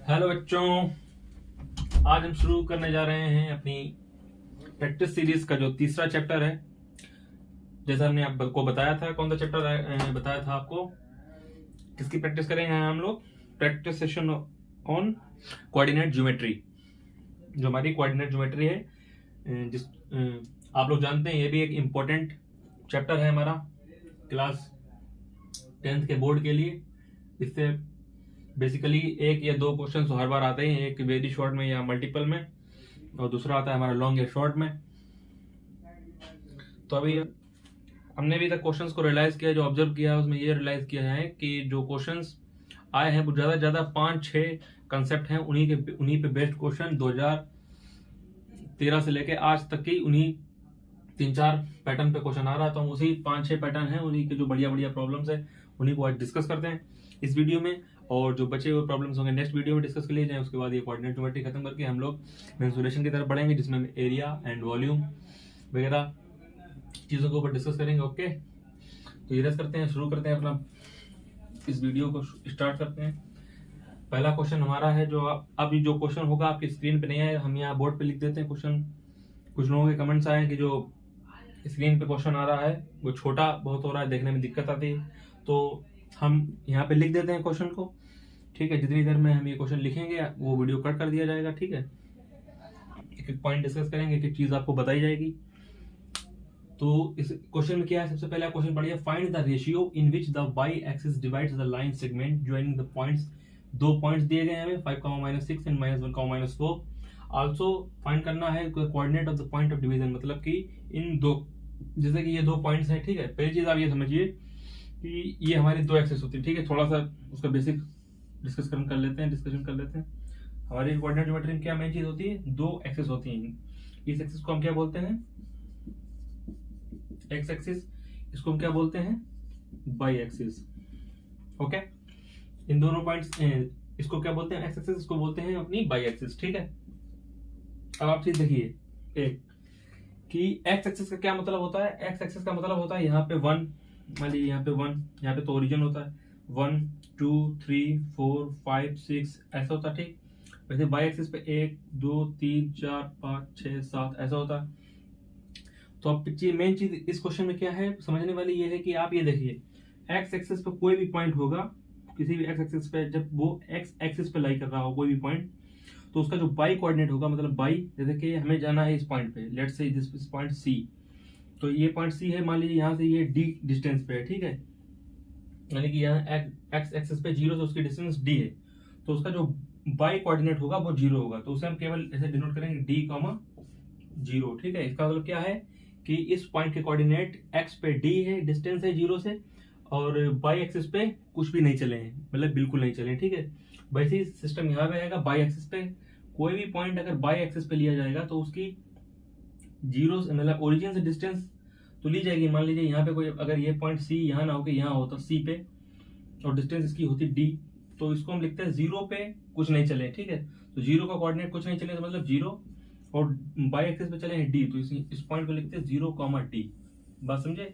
Hello बच्चों, आज हम शुरू करने जा रहे हैं अपनी प्रैक्टिस सीरीज का जो तीसरा चैप्टर है। जैसा हमने आपको बताया था, कौन सा चैप्टर बताया था आपको, किसकी प्रैक्टिस करेंगे हम लोग? Practice session on coordinate geometry. जो हमारी कोऑर्डिनेट ज्योमेट्री है, जिस आप लोग जानते हैं ये भी एक इम्पोर्टेंट चैप्टर है हमारा क्लास 10th के बोर्ड के लिए। इससे बेसिकली एक या दो क्वेश्चन हर बार आते हैं, एक वेरी शॉर्ट में या मल्टीपल में, और दूसरा आता है हमारा लॉन्ग या शॉर्ट में। तो अभी हमने अभी तक क्वेश्चंस को रियलाइज किया, जो ऑब्जर्व किया है उसमें ये रियलाइज किया है कि जो क्वेश्चंस आए हैं वो ज्यादा 5-6 कंसेप्ट हैं, उन्हीं पे बेस्ड क्वेश्चन 2013 से लेके आज तक की उन्हीं 3-4 पैटर्न पे क्वेश्चन आ रहा है। तो हम उसी 5-6 पैटर्न हैं, उन्हीं के जो बढ़िया प्रॉब्लम्स है उन्हीं को आज डिस्कस करते हैं इस वीडियो में, और जो बचे हुए प्रॉब्लम्स होंगे नेक्स्ट वीडियो में डिस्कस कर लिए जाए। उसके बाद ये कोऑर्डिनेट ज्योमेट्री खत्म करके हम लोग मेंसुरेशन की तरफ बढ़ेंगे, जिसमें एरिया एंड वॉल्यूम वगैरह चीज़ों के ऊपर डिस्कस करेंगे। ओके, तो ये रस करते हैं, शुरू करते हैं अपना इस वीडियो को स्टार्ट करते हैं। पहला क्वेश्चन हमारा है, जो अभी जो क्वेश्चन होगा आपकी स्क्रीन पे नहीं है, हम यहाँ बोर्ड पे लिख देते हैं क्वेश्चन। कुछ लोगों के कमेंट्स आए हैं कि जो स्क्रीन पे क्वेश्चन आ रहा है वो छोटा बहुत हो रहा है, देखने में दिक्कत आती है, तो हम यहाँ पे लिख देते हैं क्वेश्चन को। ठीक है, जितनी देर में हम ये क्वेश्चन लिखेंगे वो वीडियो कट कर दिया जाएगा। ठीक है, एक एक पॉइंट डिस्कस करेंगे, एक एक चीज आपको बताई जाएगी। तो इस क्वेश्चन में क्या है, सबसे पहला क्वेश्चन पढ़िए। Find the ratio in which the Y axis divides the line segment joining the points. 2 points दिए गए हैं हमें, 5, -6 एंड -1, -4। आल्सो फाइंड करना है coordinate of the point of division, मतलब कि इन दो, जैसे कि ये 2 पॉइंट्स हैं। ठीक है, पहली चीज आप ये समझिए कि ये हमारी 2 एक्सिस होती है। ठीक है, थोड़ा सा उसका बेसिक डिस्कशन कर लेते हैं। हमारी कोऑर्डिनेट ज्योमेट्री में क्या मेन चीज होती है? 2 एक्सिस होती हैं। इस एक्सिस को हम क्या बोलते हैं? X axis. इसको हम क्या बोलते हैं? Y axis. ओके, इन दोनों पॉइंट्स, इसको क्या बोलते हैं? X axis. इसको बोलते हैं अपनी वाई एक्सिस। ठीक है, अब आप चीज देखिए एक कि एक्स एक्सिस का क्या मतलब होता है। एक्स एक्सिस का मतलब होता है यहाँ पे 1, मान लीजिए यहाँ पे 1, यहाँ पे तो ओरिजिन होता है 1 2 3 4 5 6 ऐसा होता है। ठीक, वैसे वाई एक्सिस पे 1 2 3 4 5 6 7 ऐसा होता है। तो अब मेन चीज इस क्वेश्चन में क्या है समझने वाली ये है कि आप ये देखिए, एक्स एक्सिस पे कोई भी पॉइंट होगा, किसी भी एक्स एक्सिस पे, जब वो एक्स एक्सिस पे लाई कर रहा हो कोई भी पॉइंट, तो उसका जो बाई कोऑर्डिनेट होगा, मतलब बाई, जैसे कि हमें जाना है इस पॉइंट पे, लेट्स से दिस पॉइंट सी। तो ये पॉइंट सी है, मान लीजिए यहाँ से ये डी डिस्टेंस पे है। ठीक है, यानी कि यहाँ एक्स एक्सिस पे 0 से उसकी डिस्टेंस डी है, तो उसका जो बाई कोऑर्डिनेट होगा वो 0 होगा। तो उसे हम केवल ऐसे डिनोट करेंगे d,0। ठीक है, इसका मतलब क्या है कि इस पॉइंट के कोऑर्डिनेट एक्स पे डी है, डिस्टेंस है 0 से, और बाई एक्सिस पे कुछ भी नहीं चले हैं, मतलब बिल्कुल नहीं चले। ठीक है, वैसे ही सिस्टम यहाँ पे आएगा। बाई एक्सिस पे कोई भी पॉइंट अगर बाई एक्सिस पे लिया जाएगा तो उसकी 0 से, मतलब ओरिजिन से डिस्टेंस तो ली जाएगी। मान लीजिए यहाँ पे कोई, अगर ये पॉइंट सी यहाँ ना होकर यहाँ होता सी पे, और डिस्टेंस इसकी होती डी, तो इसको हम लिखते हैं 0 पे कुछ नहीं चले। ठीक है, तो 0 का कोऑर्डिनेट कुछ नहीं चले, तो मतलब 0, और बाई एक्सिस पे चले हैं डी, तो इस पॉइंट को लिखते हैं 0, d। बात समझे?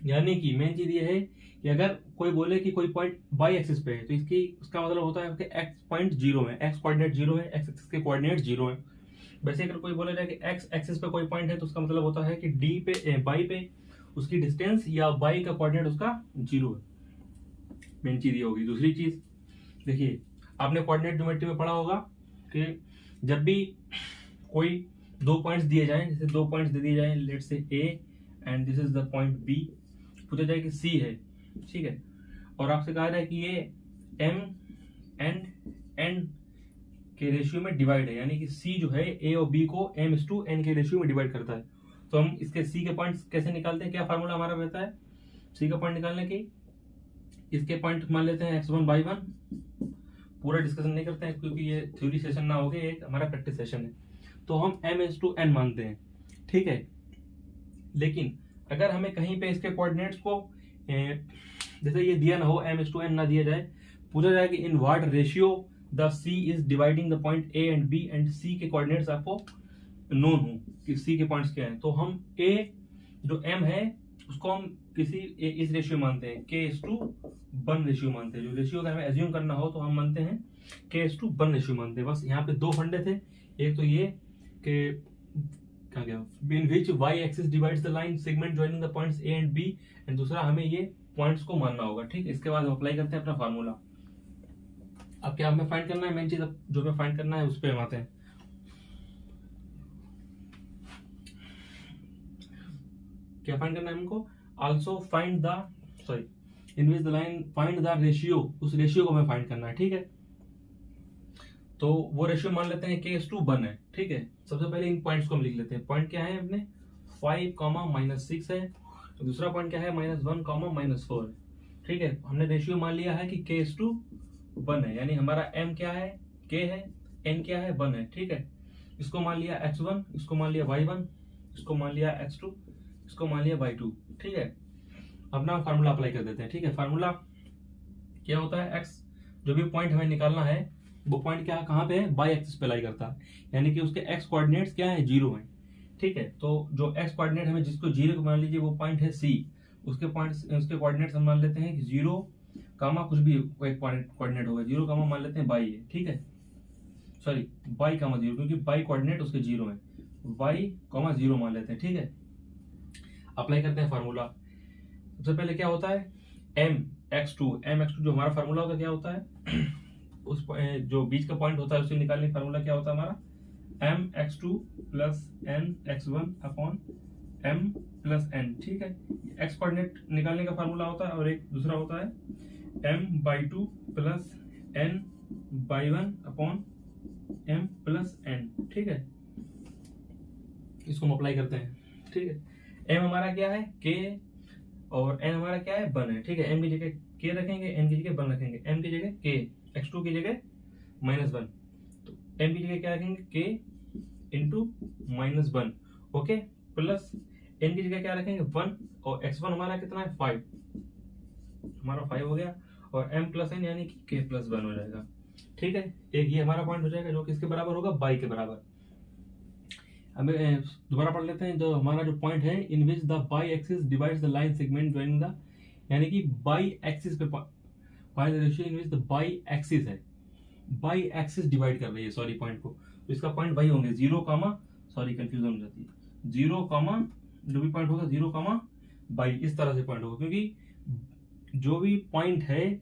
यानी कि मेन चीज ये है कि अगर कोई बोले कि कोई पॉइंट बाई एक्सिस पे है, तो उसका मतलब होता है कि एक्स पॉइंट 0 है, एक्स कोऑर्डिनेट 0 है, एक्स एक्सिस के कोऑर्डिनेट 0 है। वैसे अगर कोई बोला जाए कि एक्स एक्सिस पे कोई पॉइंट है, तो उसका मतलब होता है कि डी पे, बाई पे उसकी डिस्टेंस या बाई का कोऑर्डिनेट उसका 0 है। मेन चीज ये होगी। दूसरी चीज देखिए, आपने कोऑर्डिनेट ज्योमेट्री में पढ़ा होगा कि जब भी कोई 2 पॉइंट्स दिए जाएं, जैसे 2 पॉइंट्स दे दिए जाएं, let's say A and this is the point B, पूछा जाए कि सी है। ठीक है, और आपसे कहा जाए कि ये एम एंड एन के रेशियो में डिवाइड है, यानी कि सी जो है ए और बी को m/n के रेशियो में डिवाइड करता है। तो हम इसके सी के पॉइंट्स कैसे निकालते हैं? क्या फार्मूला हमारा रहता है सी का पॉइंट निकालने की? इसके पॉइंट मान लेते हैं x1/1। पूरा डिस्कशन नहीं करते हैं क्योंकि ये थ्योरी सेशन ना हो गया, एक हमारा प्रैक्टिस सेशन है। तो हम m/n मानते हैं। ठीक है, लेकिन अगर हमें कहीं पे इसके कोऑर्डिनेट्स को जैसे ये दिया ना हो, m/n ना दिया जाए, पूछा जाए कि in what ratio the C is dividing the point A and B, and C के कोऑर्डिनेट्स आपको नोन हो कि सी के पॉइंट्स क्या हैं, तो हम ए जो m है उसको हम किसी इस रेशियो मानते हैं k:1 रेशियो मानते हैं। जो रेशियो अगर हमें एज्यूम करना हो तो हम मानते हैं k:1 रेशियो मानते हैं। बस यहाँ पे दो फंडे थे, एक तो ये कि क्या गया इन विच y axis divides the line segment joining the points a and b, and दूसरा हमें ये पॉइंट्स को मानना होगा। ठीक है, इसके बाद हम अप्लाई करते हैं अपना फार्मूला। अब क्या हमें फाइंड करना है, मेन चीज जो हमें फाइंड करना है उस पर हम आते हैं। क्या फाइंड करना है हमको, also find the in which the line find the ratio, उस रेशियो को हमें फाइंड करना है। ठीक है, तो वो रेशियो मान लेते हैं k:1 है। ठीक है, सबसे पहले इन पॉइंट्स को हम लिख लेते हैं। पॉइंट क्या है अपने 5, -6 है, तो दूसरा पॉइंट क्या है -1, -4। ठीक है, हमने रेशियो मान लिया है कि k:1 है, यानी हमारा m क्या है, k है, n क्या है, 1 है। ठीक है, इसको मान लिया x1, इसको मान लिया y1, इसको मान लिया x2, इसको मान लिया y2। ठीक है, अपना फार्मूला अप्लाई कर देते हैं। ठीक है, फार्मूला क्या होता है, x जो भी पॉइंट हमें निकालना है वो पॉइंट क्या कहाँ पे है, बाई एक्सिस पे लाई करता है, यानी कि उसके x कोऑर्डिनेट्स क्या है, 0 है। ठीक है, तो जो x कोऑर्डिनेट हमें जिसको 0 को मान लीजिए वो पॉइंट है c, उसके कोऑर्डिनेट्स हम मान लेते हैं कि 0, कुछ भी एक कोऑर्डिनेट होगा, 0, मान लेते हैं बाई है। ठीक है, सॉरी बाई, 0, क्योंकि बाई कोऑर्डिनेट उसके 0 है, y, 0 मान लेते हैं। ठीक है, अप्लाई करते हैं फार्मूला। सबसे पहले क्या होता है mx2 जो हमारा फार्मूला होता है क्या होता है उस जो बीच का पॉइंट होता है उसे निकालने का फार्मूला क्या होता है हमारा mx2 plus nx1 upon m plus n। ठीक है, x कोऑर्डिनेट निकालने का फार्मूला होता है, और एक दूसरा होता है m/2 plus n/1 upon m plus n। ठीक है, इसको हम अप्लाई करते हैं। ठीक है, m हमारा क्या है k, और n हमारा क्या है 1 है। ठीक है, m की जगह k रखेंगे, n की जगह 1 रखेंगे, m की जगह k, x2 की जगह -1, तो m की जगह क्या रखेंगे k into -1, okay, plus n की जगह क्या रखेंगे 1, और x1 हमारा कितना है 5, हमारा 5 हो गया, और m प्लस n यानी कि k प्लस 1 हो जाएगा। ठीक है, एक ये हमारा पॉइंट हो जाएगा जो किसके बराबर होगा, बाई के बराबर। हमें दोबारा पढ़ लेते हैं, जो हमारा जो पॉइंट है in which the y axis divides the line segment joining the, यानी कि बाई एक्सिस पे find the ratio in which the y axis है, बाई एक्सिस डिवाइड कर रही है सॉरी पॉइंट को, तो इसका पॉइंट वही होंगे 0, कंफ्यूजन हो जाती है, 0, जो भी पॉइंट होगा 0, बाई, इस तरह से पॉइंट होगा, क्योंकि जो भी पॉइंट है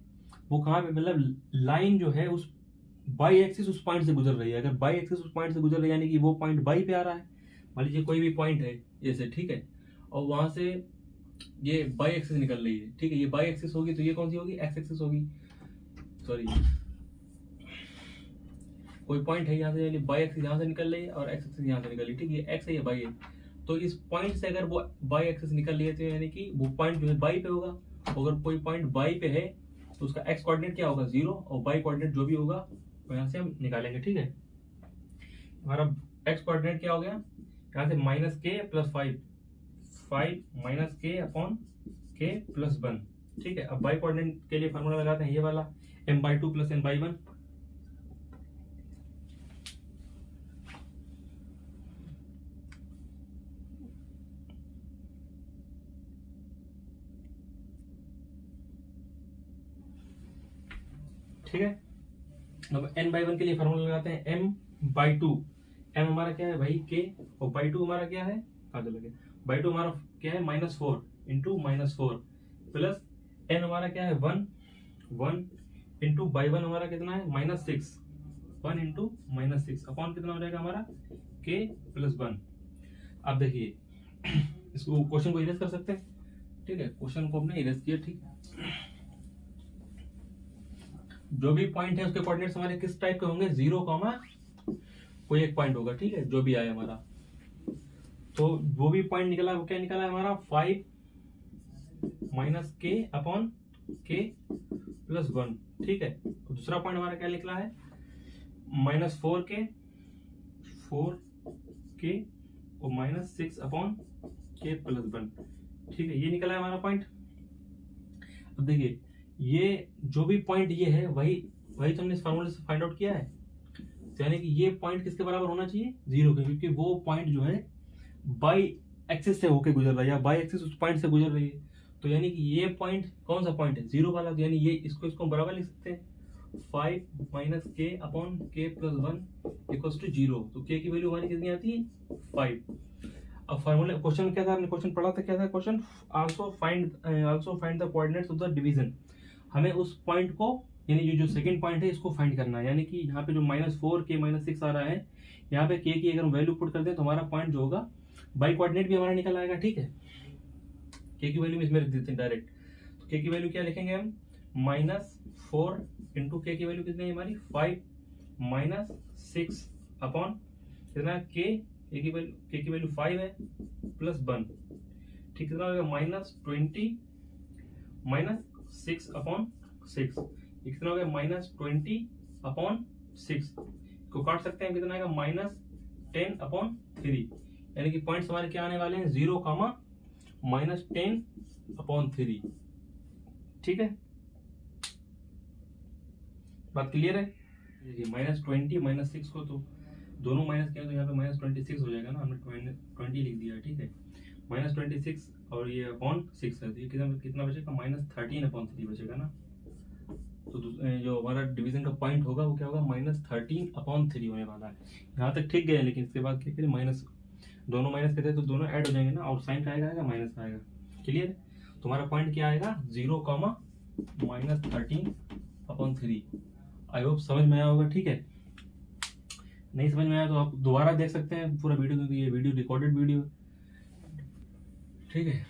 वो कहाँ पे, मतलब लाइन जो है उस बाई एक्सिस उस पॉइंट से गुजर रही है। अगर बाई एक्सिस उस पॉइंट से गुजर रही है यानी कि वो पॉइंट बाई पे आ रहा है। मान लीजिए कोई भी पॉइंट है जैसे, ठीक है, और वहां से ये बाई एक्सिस निकल रही है। ठीक है, ये बाई एक्सिस होगी तो ये कौन सी होगी, एक्स एक्सिस होगी, सॉरी कोई पॉइंट है यहाँ से बाई एक्सिस यहाँ से निकल रही है और एक्स एक्सिस यहाँ से निकल रही है। ठीक है, ये एक्स है ये बाई है, तो इस पॉइंट से अगर वो बाई एक्सिस निकल रही है तो यानी कि वो पॉइंट जो है बाई पे होगा। अगर कोई पॉइंट बाई पे है तो उसका एक्स कोऑर्डिनेट क्या होगा 0, और बाई कोऑर्डिनेट जो भी होगा वो यहाँ से हम निकालेंगे। ठीक है, हमारा एक्स कोऑर्डिनेट क्या हो गया, यहाँ से -k plus 5 minus k upon k plus 1। ठीक है, अब बाई कोऑर्डिनेट के लिए फार्मूला लगाते हैं ये वाला m/2 प्लस n/1। ठीक है, अब n/1 के लिए फार्मूला लगाते हैं m/2। m हमारा क्या है भाई k, और by2 हमारा क्या है, कहाँ चला गया, by2 हमारा क्या है -4 इंटू -4 प्लस n हमारा क्या है 1 इंटू by1 हमारा कितना है -6, 1 इंटू -6 अपॉन कितना हो जाएगा हमारा k प्लस 1। अब देखिए इसको क्वेश्चन को इरेज कर सकते हैं। ठीक है, क्वेश्चन को हमने इरेज किया। ठीक है, जो भी पॉइंट है उसके कोऑर्डिनेट्स हमारे किस टाइप के होंगे, 0, कोई एक पॉइंट होगा। ठीक है, जो भी आया हमारा, तो वो भी पॉइंट निकला वो क्या निकला है हमारा 5 minus k upon k plus 1। ठीक है, तो दूसरा पॉइंट हमारा क्या निकला है -4k और -6 अपॉन k प्लस 1। ठीक है, ये निकला है हमारा पॉइंट। अब देखिए ये जो भी पॉइंट ये है वही तो हमने इस फार्मूले से फाइंड आउट किया है, तो यानी कि ये पॉइंट किसके बराबर होना चाहिए 0 के, क्योंकि वो पॉइंट जो है बाई एक्सिस से होके गुजर रहा है या बाई एक्सिस उस पॉइंट से गुजर रही है, तो यानी कि ये पॉइंट कौन सा पॉइंट है, 0 वाला, तो यानी ये इसको बराबर लिख सकते हैं 5 माइनस के अपॉन के प्लस 1 इक्वल्स टू 0। तो के की वैल्यू हमारी कितनी आती है 5। अब फार्मूला क्वेश्चन क्या था, हमने क्वेश्चन पढ़ा था, क्या था question, also find the coordinates of the division. हमें उस पॉइंट को यानी ये जो सेकंड पॉइंट है इसको फाइंड करना है। यानी कि यहाँ पे जो -4 के -6 आ रहा है, यहाँ पे के की अगर हम वैल्यू पुट कर दें तो हमारा पॉइंट जो होगा बाई कोऑर्डिनेट भी हमारा निकल आएगा। ठीक है, के की वैल्यू इसमें रख देते हैं डायरेक्ट। तो के की वैल्यू क्या लिखेंगे हम, -4 इंटू के की वैल्यू कितनी है हमारी 5 माइनस 6 अपॉन कितना के की वैल्यू 5 है प्लस 1, ठीक, कितना होगा -20 माइनस 6 अपॉन 6, ये कितना हो गया -20 अपॉन 6 को काट सकते हैं, कितना आएगा -10 अपॉन 3। यानी कि पॉइंट्स हमारे क्या आने वाले हैं 0, -10 अपॉन 3। ठीक है, बात क्लियर है। देखिए -20 -6 को तो दोनों माइनस किया तो यहाँ पे -26 हो जाएगा ना, हमने 20 लिख दिया। ठीक है, -26 और ये अपॉन 6 है, तो ये कितना बचेगा -13 अपॉन 3 बचेगा ना। तो जो हमारा डिवीजन का पॉइंट होगा वो क्या होगा -13 अपॉन 3 होने वाला है। यहाँ तक ठीक गया, लेकिन इसके बाद क्या करें, दोनों माइनस करते हैं तो दोनों ऐड हो जाएंगे ना, और साइन का आएगा माइनस का आएगा। क्लियर, तुम्हारा पॉइंट क्या आएगा 0, -13 अपॉन 3। आई होप समझ में आया होगा। ठीक है, नहीं समझ में आया तो आप दोबारा देख सकते हैं पूरा वीडियो, क्योंकि ये वीडियो रिकॉर्डेड वीडियो। ठीक है,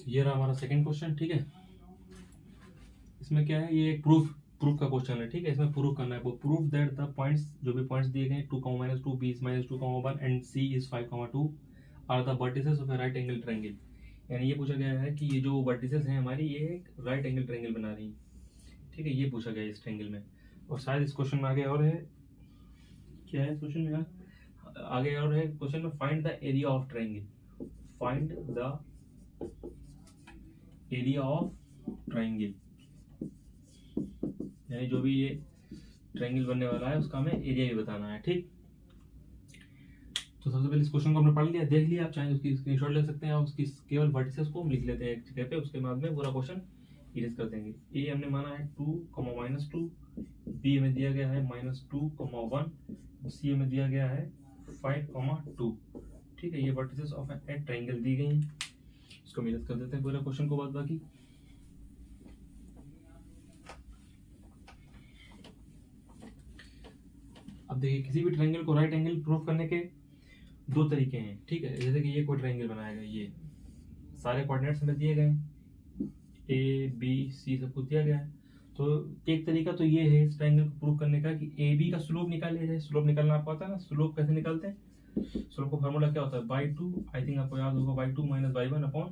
ये रहा हमारा सेकंड क्वेश्चन। ठीक है, इसमें क्या है, ये एक प्रूफ का क्वेश्चन है। ठीक है, इसमें प्रूफ करना है, वो प्रूफ दैट द पॉइंट्स, जो भी पॉइंट्स दिए गए 2, -2, B is -2, 1 and C is 5, 2 are the vertices of a right angle triangle. यानी ये पूछा गया है कि ये जो वर्टिसेस हैं हमारी, ये एक राइट एंगल ट्रायंगल बना रही है। ठीक है, ये पूछा गया है इस ट्रायंगल में। और शायद इस क्वेश्चन में आगे और है, क्या है क्वेश्चन में आगे और है क्वेश्चन में, find the area of triangle, find the area of triangle. यानी जो भी ये ट्रायंगल बनने वाला है उसका हमें एरिया भी बताना है। ठीक, तो सबसे पहले इस क्वेश्चन को हमने पढ़ लिया, देख लिया, आप चाहे उसकी स्क्रीनशॉट ले सकते हैं, और उसकी केवल वर्टिसेस को हम लिख लेते हैं एक जगह पे, उसके बाद में पूरा क्वेश्चन इरेज कर देंगे। ए हमने माना है 2, -2, बी हमें दिया गया है -2, 1, सी हमें दिया गया है 5, 2। ठीक है, ये वर्टिसेस ऑफ ए ट्रायंगल दी गई हैं, इसको हम इरेज कर देते हैं पूरा क्वेश्चन को। बाद बाकी अब देखिए, किसी भी ट्रायंगल को राइट एंगल प्रूफ करने के 2 तरीके हैं। ठीक है, जैसे कि ये कोई ट्रायंगल बनाएगा, ये सारे कोऑर्डिनेट्स हमें दिए गए, A B C सब कुछ दिया गया है। तो एक तरीका तो ये है इस ट्रायंगल को प्रूव करने का कि AB का स्लोप निकाले जाए। स्लोप निकालना आपको आता है ना, स्लोप कैसे निकालते हैं, स्लोप का फार्मूला क्या होता है, by2, आई थिंक आपको याद होगा, by2 - by1 upon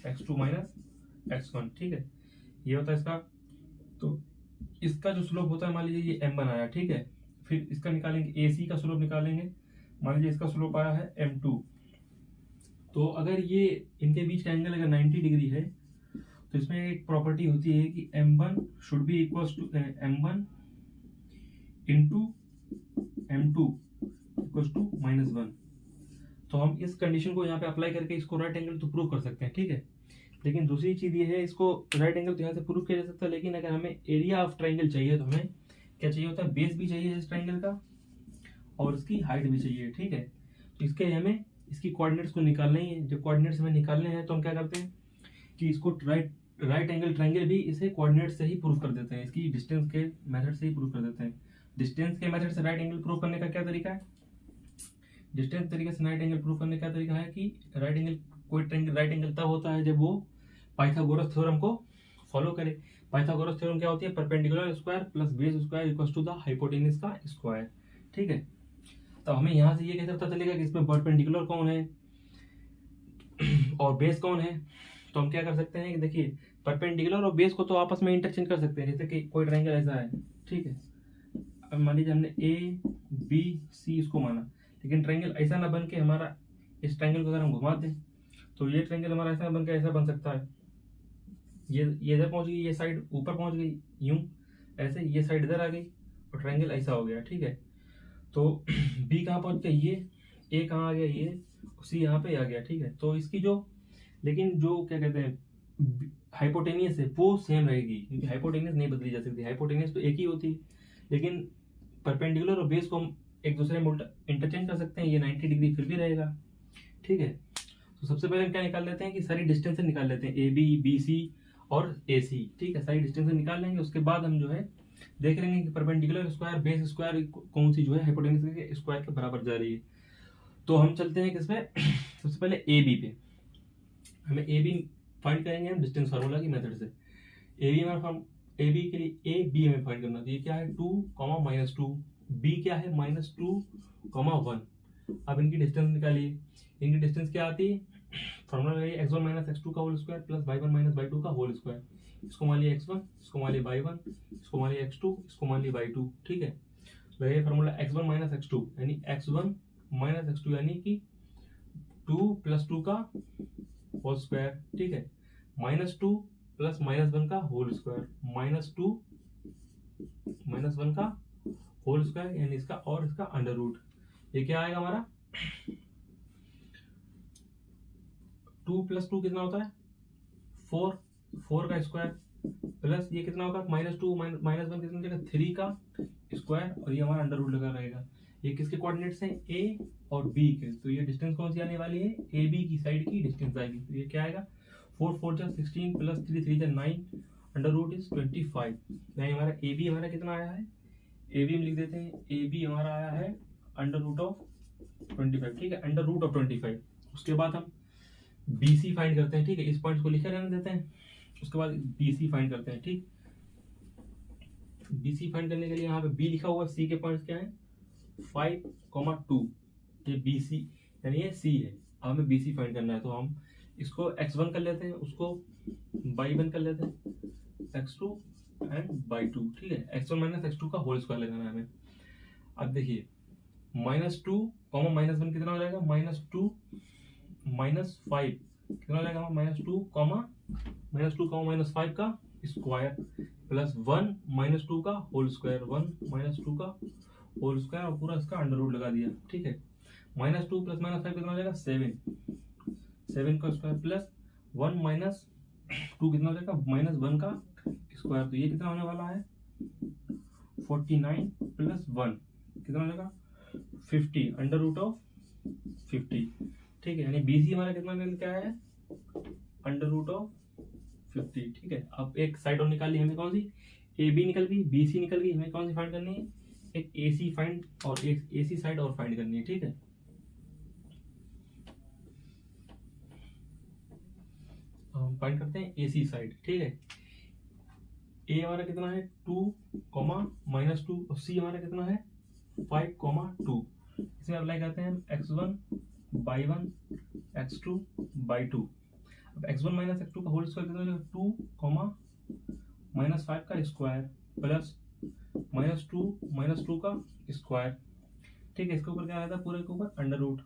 x2 - x1। ठीक है, ये होता है इसका। तो इसका जो स्लोप होता है, मान लीजिए ये m1 आया। ठीक है, फिर इसका निकालेंगे, AC का स्लोप निकालेंगे, मान लीजिए इसका स्लोप आया है m2। तो अगर ये इनके बीच का एंगल अगर 90 डिग्री है, तो इसमें एक प्रॉपर्टी होती है कि m1 should be equals to m1 into m2 equals to -1। तो हम इस कंडीशन को यहाँ पे अप्लाई करके इसको राइट एंगल तो प्रूव कर सकते हैं। ठीक है, लेकिन दूसरी चीज ये है, इसको राइट एंगल तो यहाँ से प्रूव किया जा सकता है, लेकिन अगर हमें एरिया ऑफ ट्रायंगल चाहिए तो हमें क्या चाहिए होता है, बेस भी चाहिए इस ट्रायंगल का और इसकी हाइट भी चाहिए। ठीक है, तो इसके लिए हमें इसकी कोऑर्डिनेट्स को निकालना ही है। जब कोऑर्डिनेट्स हमें निकालने हैं तो हम क्या करते हैं कि इसको राइट एंगल ट्रायंगल भी इसे कोऑर्डिनेट से ही प्रूव कर देते हैं, इसकी डिस्टेंस के मेथड से ही प्रूव कर देते हैं। डिस्टेंस के मेथड से राइट एंगल प्रूव करने का क्या तरीका है, डिस्टेंस तरीके से राइट एंगल प्रूव करने का तरीका है कि कोई ट्रायंगल राइट एंगल तब होता है जब वो पाइथागोरस थ्योरम को फॉलो करे। पाइथागोरस थ्योरम क्या होती है, perpendicular square plus base square equals to the hypotenuse का स्क्वायर। ठीक है, तो हमें यहाँ से ये कैसे पता चलेगा कि इसमें परपेंडिकुलर कौन है और बेस कौन है। तो हम क्या कर सकते हैं कि देखिए, परपेंडिकुलर और बेस को तो आपस में इंटरचेंज कर सकते हैं। जैसे कि कोई ट्रायंगल ऐसा है, ठीक है, अब मान लीजिए हमने ABC इसको माना, लेकिन ट्रायंगल ऐसा ना बन के हमारा, इस ट्रायंगल को अगर हम घुमा दें तो ये ट्रायंगल हमारा ऐसा बन के ऐसा बन सकता है, ये इधर पहुंच गई, ये साइड ऊपर पहुंच गई यूं, ऐसे ये साइड इधर आ गई और ट्रायंगल ऐसा हो गया। ठीक है, तो B कहाँ पहुंच गया, ये ए कहाँ आ गया, ये सी यहाँ पे आ गया, ठीक है। तो इसकी जो, लेकिन जो क्या कहते हैं हाइपोटेनियस है वो सेम रहेगी, क्योंकि हाइपोटेनियस नहीं बदली जा सकती, हाइपोटेनियस तो एक ही होती है। लेकिन परपेंडिकुलर और बेस को हम एक दूसरे में इंटरचेंज कर सकते हैं, ये 90 डिग्री फिर भी रहेगा, ठीक है। तो सबसे पहले हम क्या निकाल लेते हैं कि सारी डिस्टेंस निकाल लेते हैं, ए बी, बी सी और ए सी, ठीक है। सारी डिस्टेंस निकाल लेंगे, उसके बाद हम जो है देख लेंगे कि परपेंडिकुलर स्क्वायर बेस स्क्वायर कौन सी जो है हाइपोटेन्यूज के स्क्वायर के बराबर जा रही है। तो हम चलते हैं किस पे, सबसे पहले ए बी पे। हमें ए बी फाइंड करेंगे हम डिस्टेंस फार्मूला की मेथड से। ए बी हमारा ए बी के लिए ए बी हमें फाइंड करना, तो ये क्या है 2, -2, बी क्या है -2, 1। अब इनकी डिस्टेंस निकालिए, इनकी डिस्टेंस क्या आती है, फॉर्मूला लगाइए x1 - x2 का whole square plus y1 - y2 का होल स्क्वायर। इसको मान लिया x1, इसको मान लिया y1, इसको मान लिया x2, इसको मान लिया y2, ठीक है। लगाइए फॉर्मूला x1 - x2 यानी x1 - x2 यानी कि 2 + 2 का होल स्क्वायर, ठीक है, -2 + -1 का होल स्क्वायर, -2 - 1 का होल स्क्वायर यानी इसका और इसका अंडर रूट। ये क्या आएगा हमारा 2 + 2 कितना होता है 4 का स्क्वायर, प्लस ये कितना होगा -2 - 1 कितना हो जाएगा 3 का स्क्वायर, और ये हमारा अंडर रूट लगा रहेगा। ये किसके कोऑर्डिनेट्स हैं, ए और बी के। तो ये डिस्टेंस कौन सी आने वाली है, ए बी की साइड की डिस्टेंस आएगी। तो ये क्या आएगा 4 × 4 = 16 + 3 × 3 = 9, अंडर रूट इज 25। यानी हमारा ए बी हमारा कितना आया है, ए बी हम लिख देते हैं, ए बी हमारा आया है अंडर रूट ऑफ 25, ठीक है, अंडर रूट ऑफ 25। उसके बाद हम बी सी फाइंड करते हैं, ठीक है, इस पॉइंट को लिखे रहने देते हैं। उसके बाद बी सी फाइंड करते हैं, ठीक। बी सी फाइंड करने के लिए यहाँ पे बी लिखा हुआ है, सी के पॉइंट्स क्या है 5, 2, ये बी सी यानी ये सी है। अब हमें बी सी फाइंड करना है, तो हम इसको x1 कर लेते हैं, उसको y1 कर लेते हैं, x2 एंड y2, ठीक है। x1 - x2 का होल स्क्वायर लगाना है हमें। अब देखिए -2, -1 कितना हो जाएगा -2 - 5 कितना हो जाएगा -2, -5 का स्क्वायर प्लस 1 -2 का होल स्क्वायर, 1 -2 का होल स्क्वायर और पूरा इसका अंडर रूट लगा दिया, ठीक है। -2 + -5 कितना हो जाएगा 7 का स्क्वायर प्लस 1 - 2 कितना हो जाएगा -1 का स्क्वायर। तो ये कितना होने वाला है 49 + 1 कितना हो जाएगा 50, अंडर रूट ऑफ 50, ठीक है। यानी बी सी हमारा कितना निकल के आया है अंडर रूट ऑफ 50, ठीक है। अब एक साइड और निकाल ली हमें, कौन सी, ए बी निकल गई, बी सी निकल गई, हमें कौन सी फाइंड करनी है, एक ए सी फाइंड और एक ए सी साइड और फाइंड करनी है, ठीक है। हम फाइंड करते हैं ए सी साइड, ठीक है। ए हमारा कितना है 2, -2 और सी हमारा कितना है 5, 2। इसमें अप्लाई करते हैं हम x1 y1 x2 y2। अब x1 - x2 का होल स्क्वायर कितना हो जाएगा 2, -5 का स्क्वायर प्लस -2 का स्क्वायर, ठीक है। इसके ऊपर क्या रहता है पूरे के ऊपर अंडर रूट,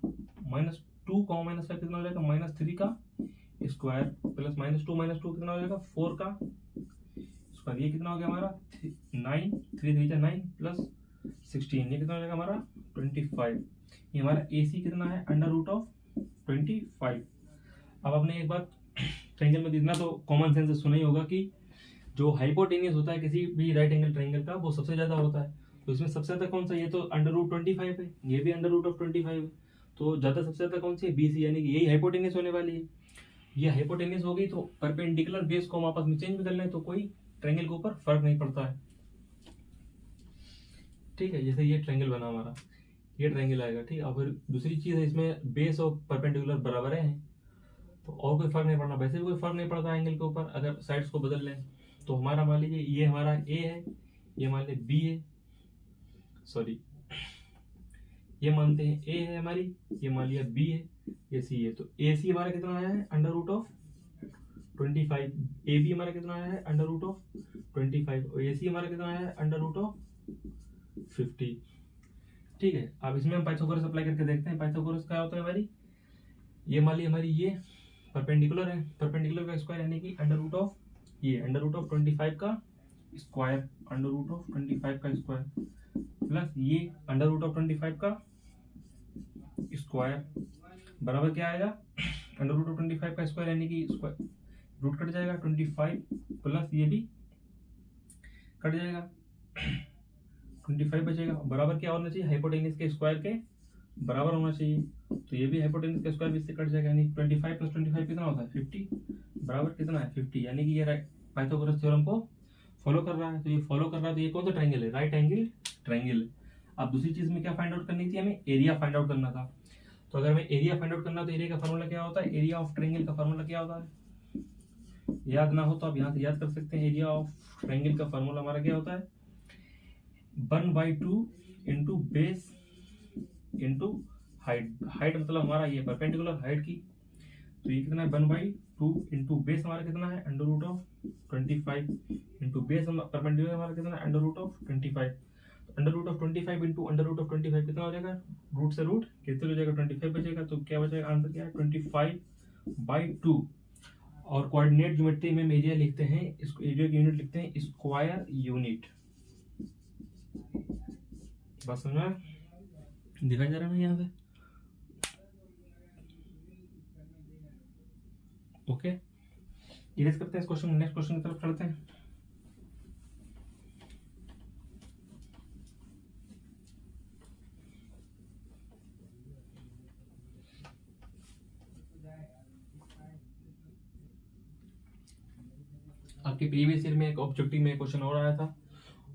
-2, -5 कितना हो जाएगा -3 का स्क्वायर प्लस -2 कितना हो जाएगा 4 का स्क्वायर। ये कितना हो गया हमारा 9, 3 × 3 = 9 प्लस 16, ये कितना हो जाएगा हमारा 25। ये हमारा ए सी कितना है अंडर रूट ऑफ 25। अब आपने एक बात ट्रायंगल में इतना तो कॉमन सेंस से सुना ही होगा कि जो हाइपोटेनियस होता है किसी भी राइट एंगल ट्रायंगल का वो सबसे ज्यादा होता है। तो इसमें सबसे ज्यादा कौन सा, ये तो अंडर रूट 25 है, ये भी अंडर रूट ऑफ 25 है। तो ज्यादा सबसे ज्यादा कौन सी है बी सी, यानी कि यही हाइपोटेनियस होने वाली है। ये हाइपोटेनियस हो गई तो परपेंडिकुलर बेस को हम आपस में चेंज भी कर लें तो कोई ट्रायंगल के ऊपर फर्क नहीं पड़ता है, ठीक है। जैसे ये ट्रायंगल बना हमारा, ये ट्रायंगल आएगा, ठीक है। और फिर दूसरी चीज है इसमें बेस और परपेंडिकुलर बराबर है तो और कोई फर्क नहीं पड़ना, वैसे भी कोई फर्क नहीं पड़ता एंगल के ऊपर अगर साइड्स को बदल लें। तो हमारा मान लीजिए ये हमारा ए है, ये मान लीजिए बी है, सॉरी ये मानते हैं ए है हमारी, ये मान लिया बी है, ये सी है। तो ए सी हमारा कितना आया है under root of 25, A B हमारा कितना आया है अंडर रूट ऑफ 25 और ए सी हमारा कितना आया है अंडर रूट ऑफ 50, ठीक है। अब इसमें हम पाइथागोरस अप्लाई करके देखते हैं। पाइथागोरस क्या होता है हमारी, ये मान ली हमारी ये परपेंडिकुलर है, परपेंडिकुलर का स्क्वायर यानी कि अंडर रूट ऑफ ये अंडर रूट ऑफ 25 का स्क्वायर, अंडर रूट ऑफ 25 का स्क्वायर प्लस ये अंडर रूट ऑफ 25 का स्क्वायर बराबर क्या आएगा, अंडर रूट ऑफ 25 का स्क्वायर, यानी कि स्क्वायर रूट कट जाएगा 25 प्लस ये भी कट जाएगा 25 बचेगा, बराबर क्या होना चाहिए, हाइपोटेन्यूज के स्क्वायर के बराबर होना चाहिए। तो ये भी हाइपोटेन्यूज का स्क्वायर भी इससे कट जाएगा, यानी 25 प्लस 25 कितना होता है 50, बराबर कितना है 50, यानी कि ये पाइथागोरस थ्योरम को फॉलो कर रहा है। तो ये फॉलो कर रहा है, तो ये कौन सा ट्रायंगल है, राइट एंगल ट्रायंगल है। अब दूसरी चीज में क्या फाइंड आउट करनी थी, हमें एरिया फाइंड आउट करना था। तो अगर हमें एरिया फाइंड आउट करना तो एरिया का फार्मूला क्या होता है, एरिया ऑफ ट्रायंगल का फार्मूला क्या होता है, याद ना हो तो आप यहाँ से याद कर सकते हैं। एरिया ऑफ ट्रायंगल का फार्मूला हमारा क्या होता है, 1/2 into base into height. Height मतलब हमारा ये परपेंडिकुलर हाइट की, तो ये कितना है 1/2 इंटू बेस हमारा कितना है under root of 25 into base perpendicular हमारा कितना है under root of 25। Under root of 25 into under root of 25 कितना हो जाएगा, रूट से रूट कैंसिल हो जाएगा, 25 बचेगा। तो क्या बचेगा, आंसर क्या है 25/2। और कोऑर्डिनेट ज्योमेट्री में एरिया लिखते हैं, इसको एरिया की यूनिट लिखते हैं स्क्वायर यूनिट। बस समझ में दिखाई जा रहा है ना यहाँ से, ओके। इरेज करते हैं इस क्वेश्चन, नेक्स्ट क्वेश्चन की तरफ चलते हैं। आपके प्रीवियस ईयर में एक ऑब्जेक्टिव में क्वेश्चन और आया था,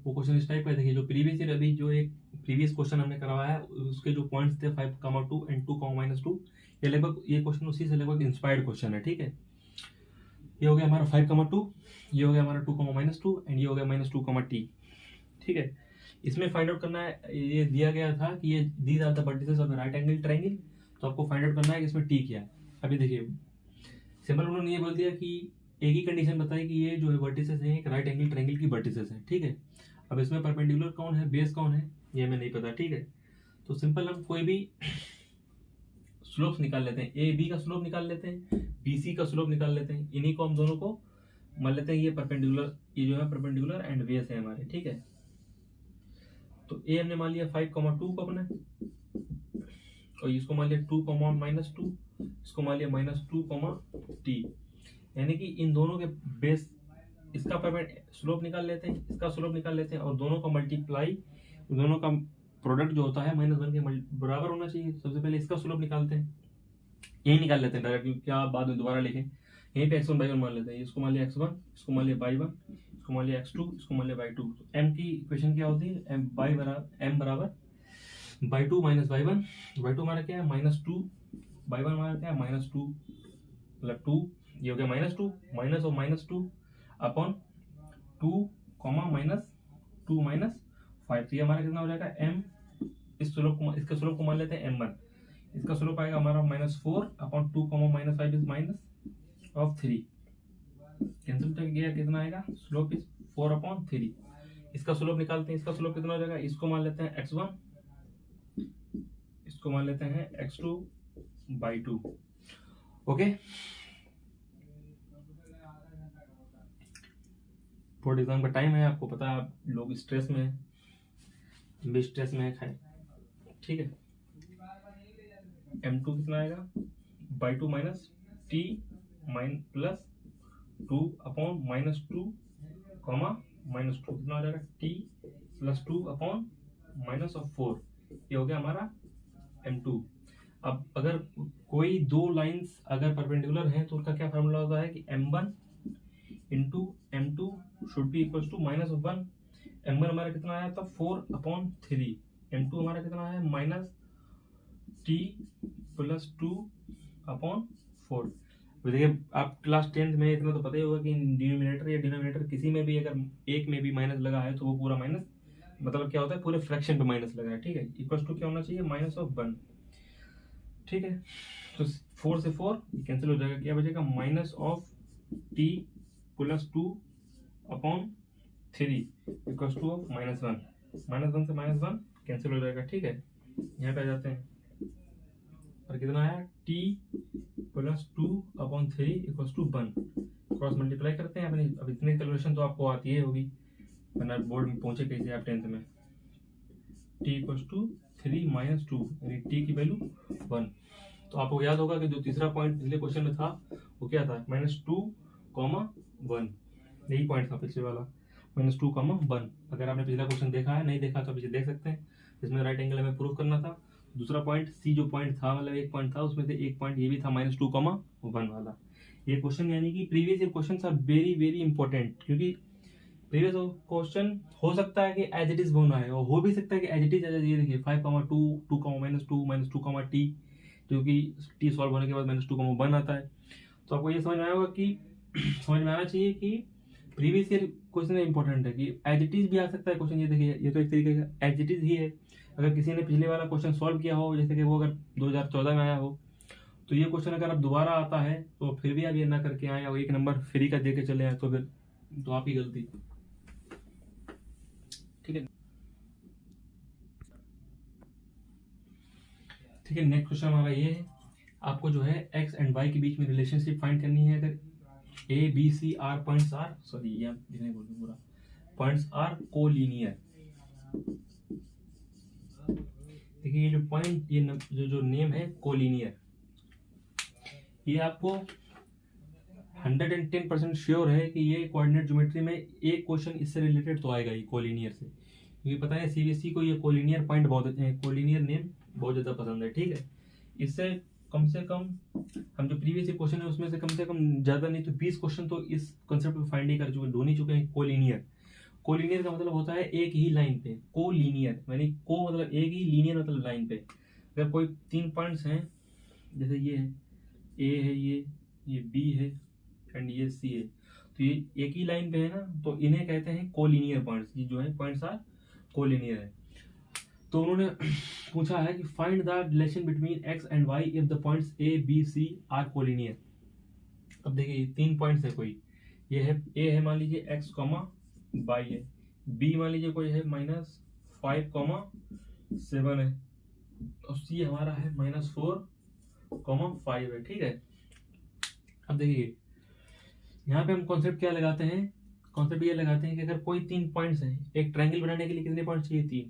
वो क्वेश्चन इस टाइप का देखिए। जो प्रीवियस ईयर अभी जो एक प्रीवियस क्वेश्चन हमने करवाया है उसके जो पॉइंट्स थे 5,2 एंड 2,-2, ये लगभग ये क्वेश्चन उसी से लगभग इंस्पायर्ड क्वेश्चन है, ठीक है। ये हो गया हमारा 5,2, ये हो गया हमारा 2,-2 एंड ये हो गया -2, ठीक है। इसमें फाइंड आउट करना है, ये दिया गया था कि ये these are the vertices of right angle triangle, तो आपको फाइंड आउट करना है कि इसमें टी क्या है। अभी देखिए सिंपल उन्होंने ये बोल दिया कि एक ही कंडीशन बताई कि ये जो है वर्टिसेस हैं एक राइट एंगल ट्रायंगल की वर्टिसेस है, ठीक है। अब इसमें परपेंडिकुलर कौन है, बेस कौन है, ये हमें नहीं पता, ठीक है। तो सिंपल हम कोई भी स्लोप्स निकाल लेते हैं, ए बी का स्लोप निकाल लेते हैं, बी सी का स्लोप निकाल लेते हैं, इन्हीं को हम दोनों को मान लेते हैं ये परपेंडिकुलर, ये जो है परपेंडिकुलर एंड बेस है हमारे, ठीक है। तो ए हमने मान लिया 5,2 को अपने, और इसको मान लिया 2,-2, इसको मान लिया -2, यानी कि इन दोनों के बेस, इसका स्लोप निकाल लेते हैं, इसका स्लोप निकाल लेते हैं, और दोनों का मल्टीप्लाई, दोनों का प्रोडक्ट जो होता है -1 के बराबर होना चाहिए। सबसे पहले इसका स्लोप निकालते हैं, यही निकाल लेते हैं डायरेक्ट, क्या आप बाद में दोबारा लिखें। यहीं पे x1 y1 मान लेते हैं, इसको मान लिया x1, इसको मान लिया y1, इसको मान लिया x2, इसको मान लिया y2। तो m की इक्वेशन क्या होती है, m बराबर y2 माइनस y1, y2 हमारा क्या है -2, y1 हमारा क्या है -2 मतलब 2, ये हो गया -2 माइनस और -2 अपॉन 2, -2 -5। तो ये हमारा कितना हो जाएगा m, इस स्लोप को, इसका स्लोप को मान लेते हैं m1, इसका स्लोप आएगा हमारा -4 अपॉन 2, -5 इज -3। कैंसिल किया कितना आएगा, स्लोप इज 4/3। इसका स्लोप निकालते हैं, इसका स्लोप कितना हो जाएगा, इसको मान लेते हैं x1, इसको मान लेते हैं x2/2, ओके। बोर्ड एग्जाम का टाइम है, आपको पता है आप लोग स्ट्रेस में भी स्ट्रेस में है खाए, ठीक है। m2 कितना आएगा, by2 minus t plus 2 upon -2, -2 कितना हो जाएगा t प्लस 2 अपॉन -4, ये हो गया हमारा m2। अब अगर कोई दो लाइंस अगर परपेंडिकुलर हैं तो उसका क्या फार्मूला होता है कि m1 into m2 should be equal to -1। m1 हमारा कितना आया था 4/3, m2 हमारा कितना है -t प्लस 2/4। तो देखिए आप क्लास 10th में इतना तो पता ही होगा कि डिनोमिनेटर या डिनोमिनेटर किसी में भी अगर एक में भी माइनस लगा है तो वो पूरा माइनस, मतलब क्या होता है पूरे फ्रैक्शन पे माइनस लगा है, ठीक है। इक्वल टू क्या होना चाहिए -1, ठीक है। तो 4 से 4 कैंसिल हो जाएगा, क्या बचेगा -t प्लस 2/3 इक्वल टू -1 से -1 कैंसिल हो जाएगा, ठीक है। यहाँ पे आ जाते हैं और कितना आया t plus 2/3 equal to 1, cross multiply करते हैं अपने। अब इतनी कैलकुलेशन तो आपको आती है होगी, वरना बोर्ड में पहुंचे कैसे आप 10th में। t इक्वल टू 3 माइनस 2, यानी t की वैल्यू 1। तो आपको याद होगा कि जो तीसरा पॉइंट पिछले क्वेश्चन में था वो क्या था, -2, 1। यही पॉइंट था पिछले वाला, -2, 1। अगर आपने पिछला क्वेश्चन देखा है, नहीं देखा तो पीछे देख सकते हैं, जिसमें राइट एंगल हमें प्रूव करना था। दूसरा पॉइंट सी जो पॉइंट था, मतलब एक पॉइंट था, उसमें से एक पॉइंट ये भी था -2, 1 वाला। ये क्वेश्चन यानी कि previous year question are very very important, क्योंकि प्रीवियस क्वेश्चन हो सकता है कि एज इट इज होना है, और हो भी सकता है कि एज इट इज, ये देखिए 5, 2, 2, -2, -2, जो कि टी सॉल्व होने के बाद -2, 1 आता है। तो आपको ये समझ में आया होगा कि समझ में आना चाहिए कि प्रीवियस ईयर क्वेश्चन इंपॉर्टेंट है, कि एज इट इज भी आ सकता है क्वेश्चन। ये देखिए, ये तो एक तरीके का एज इट इज ही है। अगर किसी ने पिछले वाला क्वेश्चन सॉल्व किया हो, जैसे कि वो अगर 2014 में आया हो, तो ये क्वेश्चन अगर आप दोबारा आता है तो फिर भी आप ये ना करके आए और 1 नंबर फ्री का दे के चले आए, तो फिर तो आपकी गलती। ठीक है, ठीक है। नेक्स्ट क्वेश्चन हमारा ये है, आपको जो है एक्स एंड वाई के बीच में रिलेशनशिप फाइंड करनी है। अगर A B C are points are, sorry ये नहीं बोल पूरा, पॉइंट्स आर कोलिनियर। देखिए ये जो पॉइंट, ये जो नेम है कोलिनियर, ये आपको 110% श्योर है कि ये कोऑर्डिनेट ज्योमेट्री में एक क्वेश्चन इससे रिलेटेड तो आएगा ही, कोलिनियर से, क्योंकि पता है सीबीएसई को ये कोलिनियर पॉइंट बहुत, कोलिनियर नेम बहुत ज्यादा पसंद है। ठीक है, इससे कम से कम हम जो प्रीवियस क्वेश्चन है उसमें से कम ज्यादा नहीं तो 20 क्वेश्चन तो इस कंसेप्ट पे फाइंड ही कर चुके, ढूंढ ही चुके हैं। कोलिनियर, कोलिनियर का मतलब होता है एक ही लाइन पे, कोलिनियर यानी को मतलब एक ही, लीनियर मतलब लाइन पे। अगर कोई 3 पॉइंट्स हैं, जैसे ये है, ए है, ये बी है एंड ये सी है, तो ये एक ही लाइन पे है ना, तो इन्हें कहते हैं कोलिनियर पॉइंट्स। ये जो है पॉइंट्स आर कोलिनियर है। तो उन्होंने पूछा है कि find the relation between x and y if the points A B C are collinear. अब देखिए 3 पॉइंट्स है, कोई ये है, ए है मान लीजिए x, वाई है, बी मान लीजिए कोई है -5, 7 है, और सी हमारा है -4, 5 है। ठीक है, अब देखिए यहाँ पे हम कॉन्सेप्ट क्या लगाते हैं, कॉन्सेप्ट ये लगाते हैं कि अगर कोई 3 पॉइंट्स हैं, एक ट्रायंगल बनाने के लिए कितने पॉइंट चाहिए, 3।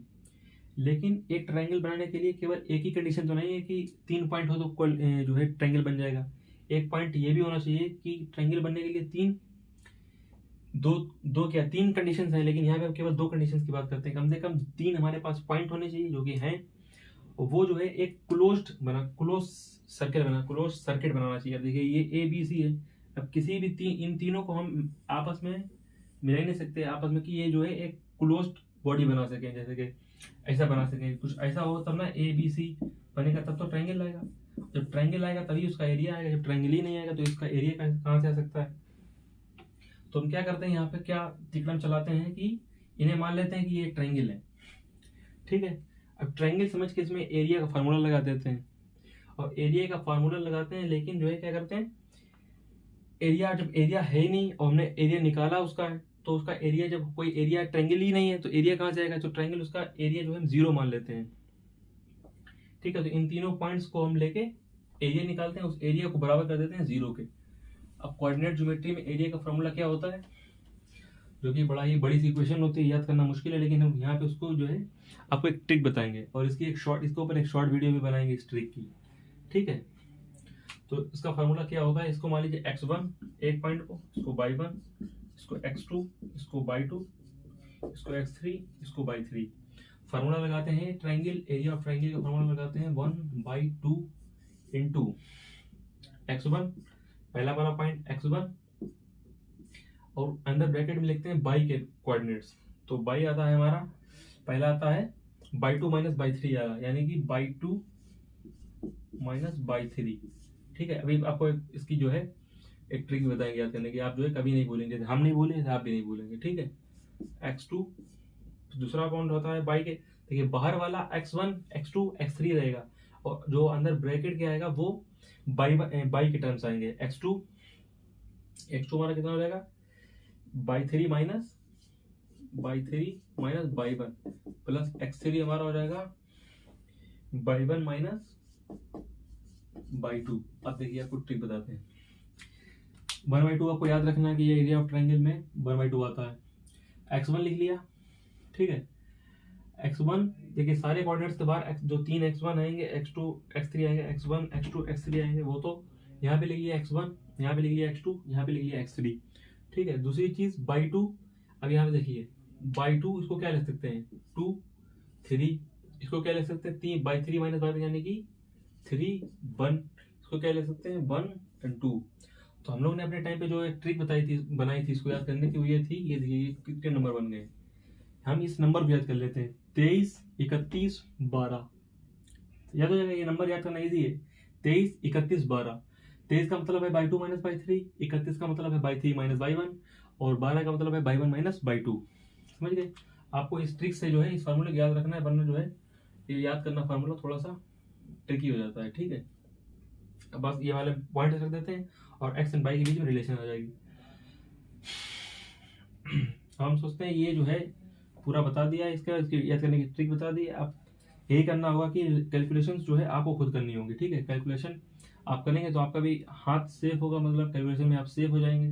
लेकिन एक ट्रायंगल बनाने के लिए केवल एक ही कंडीशन तो नहीं है कि 3 पॉइंट हो तो जो है ट्रायंगल बन जाएगा। एक पॉइंट ये भी होना चाहिए कि ट्रायंगल बनने के लिए 3 कंडीशंस हैं, लेकिन यहाँ पे हम केवल 2 कंडीशंस की बात करते हैं। कम से कम 3 हमारे पास पॉइंट होने चाहिए जो कि हैं, और वो जो है एक क्लोज सर्किट बनाना चाहिए। अब देखिए ये ए बी सी है, अब किसी भी इन तीनों को हम आपस में मिला ही नहीं सकते आपस में, कि ये जो है एक क्लोज्ड बॉडी बना सके, जैसे कि ऐसा बना सके, कुछ ऐसा हो तब ना ए बी सी बनेगा, तब तो ट्रायंगल आएगा। जब ट्रायंगल आएगा तभी उसका एरिया आएगा, जब ट्रायंगल ही नहीं आएगा तो इसका एरिया कहाँ से आ सकता है। तो हम क्या करते हैं, यहाँ पे क्या तिकड़म चलाते हैं कि इन्हें मान लेते हैं कि ये ट्रायंगल है। ठीक है, अब ट्रायंगल समझ के इसमें एरिया का फार्मूला लगा देते हैं, और एरिया का फार्मूला लगाते हैं, लेकिन जो है क्या करते हैं, एरिया जब एरिया है ही नहीं और हमने एरिया निकाला उसका है, तो उसका एरिया, जब कोई एरिया ट्रायंगल ही नहीं है तो एरिया कहाँ से आएगा, तो ट्रायंगल उसका एरिया जो है हम 0 मान लेते हैं। ठीक है, तो इन तीनों पॉइंट्स को हम लेके एरिया निकालते हैं, उस एरिया को बराबर कर देते हैं 0 के। अब कोऑर्डिनेट ज्योमेट्री में एरिया का फॉर्मूला क्या होता है, जो कि बड़ा ही बड़ी सी इक्वेशन होती है, याद करना मुश्किल है, लेकिन हम यहाँ पे उसको जो है आपको एक ट्रिक बताएंगे, और इसके ऊपर एक शॉर्ट वीडियो भी बनाएंगे इस ट्रिक की। ठीक है, तो इसका फार्मूला क्या होगा, इसको मान लीजिए x1 एक पॉइंट को, इसको y1, इसको x2, इसको y2, इसको x3, इसको y3। फार्मूला लगाते हैं ट्रायंगल, एरिया ऑफ ट्रायंगल का फार्मूला लगाते हैं 1/2 इंटू x1, पहला वाला पॉइंट x1, और अंदर ब्रैकेट में लिखते हैं y के कोऑर्डिनेट्स। तो y आता है हमारा, पहला आता है y2 माइनस y3 आएगा, यानी कि y2 माइनस y3। ठीक है, अभी आपको इसकी जो है एक ट्रिक बताएंगे याद करने की, आप जो है कभी नहीं भूलेंगे, हम नहीं भूले आप भी नहीं भूलेंगे। ठीक है, x2, दूसरा पॉइंट होता है y के, देखिए बाहर वाला x1, x2, x3 रहेगा, और जो अंदर ब्रैकेट के आएगा वो y के टर्म्स आएंगे। x2 हमारा कितना हो जाएगा, y3 minus y1 plus x3 हमारा हो जाएगा y1 माइनस y2। अब देखिए आपको ट्रिक बताते हैं, 1/2 आपको याद रखना है कि ये एरिया ऑफ ट्रायंगल में 1/2 आता है। x1 लिख लिया, ठीक है, x1 देखिए सारे कोऑर्डिनेट्स के बाहर जो 3 x1 आएंगे, x2 x3 आएंगे, x1 x2 x3 आएंगे, वो तो यहाँ पे लिख लिया x1, यहाँ पे लिख लिया x2, यहाँ पे लिख लिया x3। ठीक है, दूसरी चीज बाई टू, अब यहाँ पे देखिए बाई टू इसको क्या लिख सकते हैं 2 3, इसको क्या लिख सकते हैं 3 बाई 3 माइनस बाई यानी कि 3 1, इसको क्या लिख सकते हैं 1 एंड 2। तो हम लोग ने अपने टाइम पे जो एक ट्रिक बनाई थी इसको याद करने की, वो ये थी, ये देखिए कितने नंबर बन गए। हम इस नंबर को याद कर लेते हैं 23 31 12, याद हो जाएगा, ये नंबर याद करना इजी है। 23 31 12, 23 का मतलब है by two minus by three, 31 का मतलब है by three minus by one, और 12 का मतलब है by one minus by two. समझ गए? आपको इस ट्रिक से जो है इस फार्मूले को याद रखना है, वरना जो है ये याद करना फार्मूला थोड़ा सा ट्रिकी हो जाता है। ठीक है, अब बस ये वाले पॉइंट रख देते हैं और एक्स एंड वाई के बीच में रिलेशन आ जाएगी। हम सोचते हैं ये जो है पूरा बता दिया, इसके याद करने की ट्रिक बता दी। आप यही करना होगा कि कैलकुलेशंस जो है आपको खुद करनी होगी। ठीक है, कैलकुलेशन आप करेंगे तो आपका भी हाथ सेफ होगा, मतलब कैलकुलेशन में आप सेफ हो जाएंगे।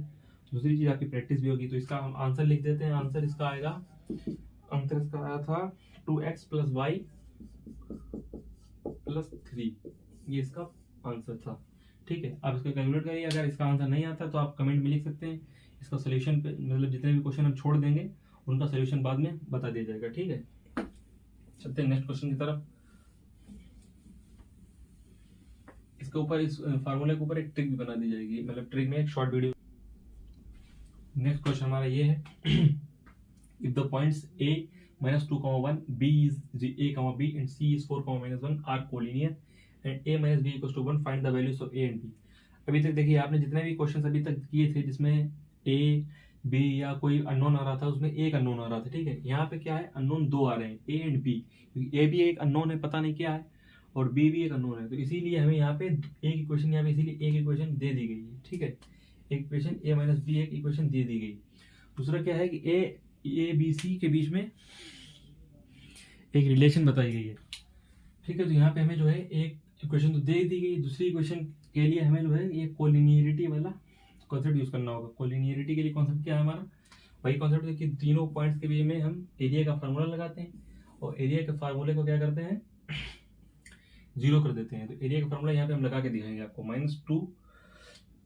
दूसरी चीज आपकी प्रैक्टिस भी होगी। तो इसका हम आंसर लिख देते हैं। आंसर इसका आएगा, आंसर इसका आया था 2x प्लस वाई प्लस 3, ये इसका आंसर था। ठीक है, आप इसको कैलकुलेट करिए। अगर इसका आंसर नहीं आता तो आप कमेंट में लिख सकते हैं। इसका सोल्यूशन पे मतलब जितने भी क्वेश्चन हम छोड़ देंगे उनका सोल्यूशन बाद में बता दिया जाएगा। ठीक है, चलते हैं नेक्स्ट क्वेश्चन की तरफ। इसके ऊपर, इस फार्मूले के ऊपर एक ट्रिक भी बना दी जाएगी, मतलब ट्रिक में एक शॉर्ट वीडियो। नेक्स्ट क्वेश्चन हमारा ये है, if the points a minus 2, 1, b is a, b and c is 4, -1 are collinear and a minus b equals to 1, find the values of a and b। अभी तक देखिए आपने जितने भी question अभी तक किए थे जिसमें a b या कोई अननोन आ रहा था, उसमें एक अननोन आ रहा था। ठीक है, यहाँ पे क्या है, अननोन दो आ रहे हैं, a एंड b। a भी एक अननोन है, पता नहीं क्या है, और b भी एक अननोन है, तो इसीलिए हमें यहाँ पे एक इक्वेशन, यहाँ पे इसीलिए एक इक्वेशन दे दी गई है। ठीक है, एक इक्वेशन a माइनस बी एक इक्वेशन दे दी गई। दूसरा क्या है कि ए बी सी के बीच में एक रिलेशन बताई गई है। ठीक है, तो यहाँ पे हमें जो है एक इक्वेशन तो दे दी गई, दूसरी इक्वेशन के लिए हमें जो है ये कोलिनियरिटी वाला कॉन्सेप्ट यूज करना होगा। कोलिनियरिटी के लिए कॉन्सेप्ट क्या है हमारा, वही कॉन्सेप्ट है कि तीनों पॉइंट्स के बीच में हम एरिया का फार्मूला लगाते हैं और एरिया के फार्मूले को क्या करते हैं, जीरो कर देते हैं। तो एरिया का फार्मूला यहाँ पे हम लगा के दिखाएंगे आपको। -2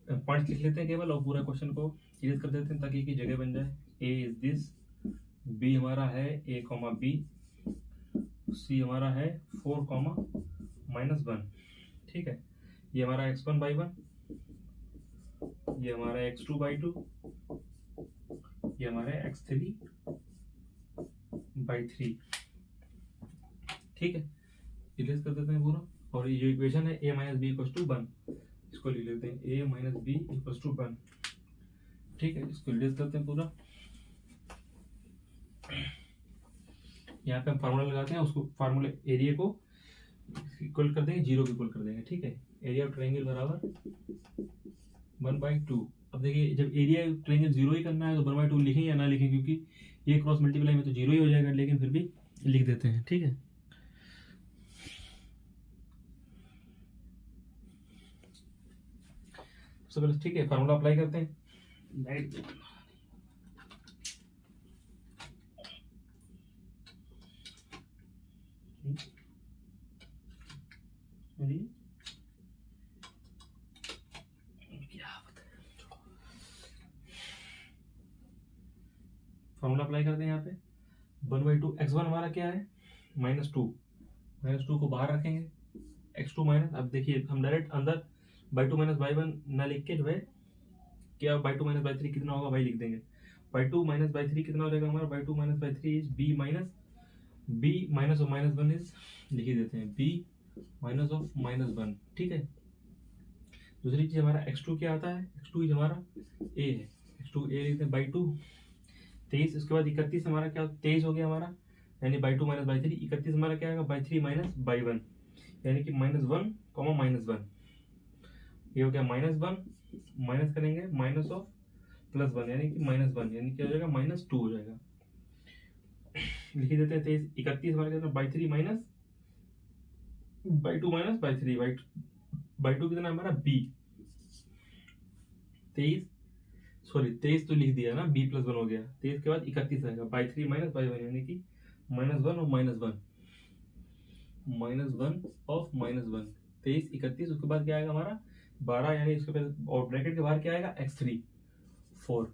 पॉइंट्स लिख लेते हैं केवल और पूरा क्वेश्चन को सीरीज कर देते हैं ताकि एक जगह बन जाए। ए इज दिस, बी हमारा है a, बी, सी हमारा है 4, -1। ठीक है, ये हमारा x1/1, ये हमारा x2/2, ये हमारा x3/3। ठीक है, रिलेट कर देते हैं पूरा, और ये जो इक्वेशन है a minus b equals to 1, इसको लिख लेते हैं a minus b equals to 1। ठीक है, इसको रिलेट करते हैं पूरा। यहाँ पे हम फार्मूला लगाते हैं, उसको फार्मूले एरिया को इक्वल कर देंगे, जीरो को इक्वल कर देंगे। ठीक है, एरिया ऑफ ट्रायंगल बराबर 1/2। अब देखिए जब एरिया ट्रायंगल जीरो ही करना है तो 1/2 लिखें या ना लिखें, क्योंकि ये क्रॉस मल्टीप्लाई में तो जीरो ही हो जाएगा, लेकिन फिर भी लिख देते हैं। ठीक है, सबसे पहले ठीक है फार्मूला अप्लाई करते हैं। फॉर्मूला अप्लाई करते हैं यहाँ पे 1/2। x1 हमारा क्या है -2 को बाहर रखेंगे, x2 माइनस, अब देखिए हम डायरेक्ट अंदर बाई 2 माइनस बाई 1 ना लिख के जो है क्या बाई 2 माइनस बाई 3 कितना होगा वही लिख देंगे। बाई 2 माइनस बाई 3 कितना हो जाएगा हमारा, by 2 minus by 3 is b minus of -1 is, लिख ही देते हैं b माइनस ऑफ -1। ठीक है, दूसरी चीज हमारा x2 क्या आता है, x2 इज हमारा a है, x2 a लिखते हैं बाई 2 23। उसके बाद 31 हमारा क्या 23 हो गया हमारा, यानी बाई 2 माइनस बाई 3। 31 हमारा क्या आएगा बाई 3 माइनस बाई 1, यानी कि -1, -1। ये हो गया -1, माइनस करेंगे माइनस ऑफ +1, यानी कि -1, यानी क्या हो जाएगा -2 हो जाएगा। लिख देते हैं 23। 31 हमारा कितना by 3 minus by 2 minus by 3, by 2 कितना हमारा b, 23 तो लिख दिया ना, b +1 हो गया। 23 के बाद 31 आएगा बाई 3 माइनस बाई 1, यानी कि -1 और -1, -1 ऑफ -1, 23 31, उसके बाद क्या आएगा हमारा 12, यानी इसके बाद और ब्रैकेट के बाहर क्या आएगा x3 4,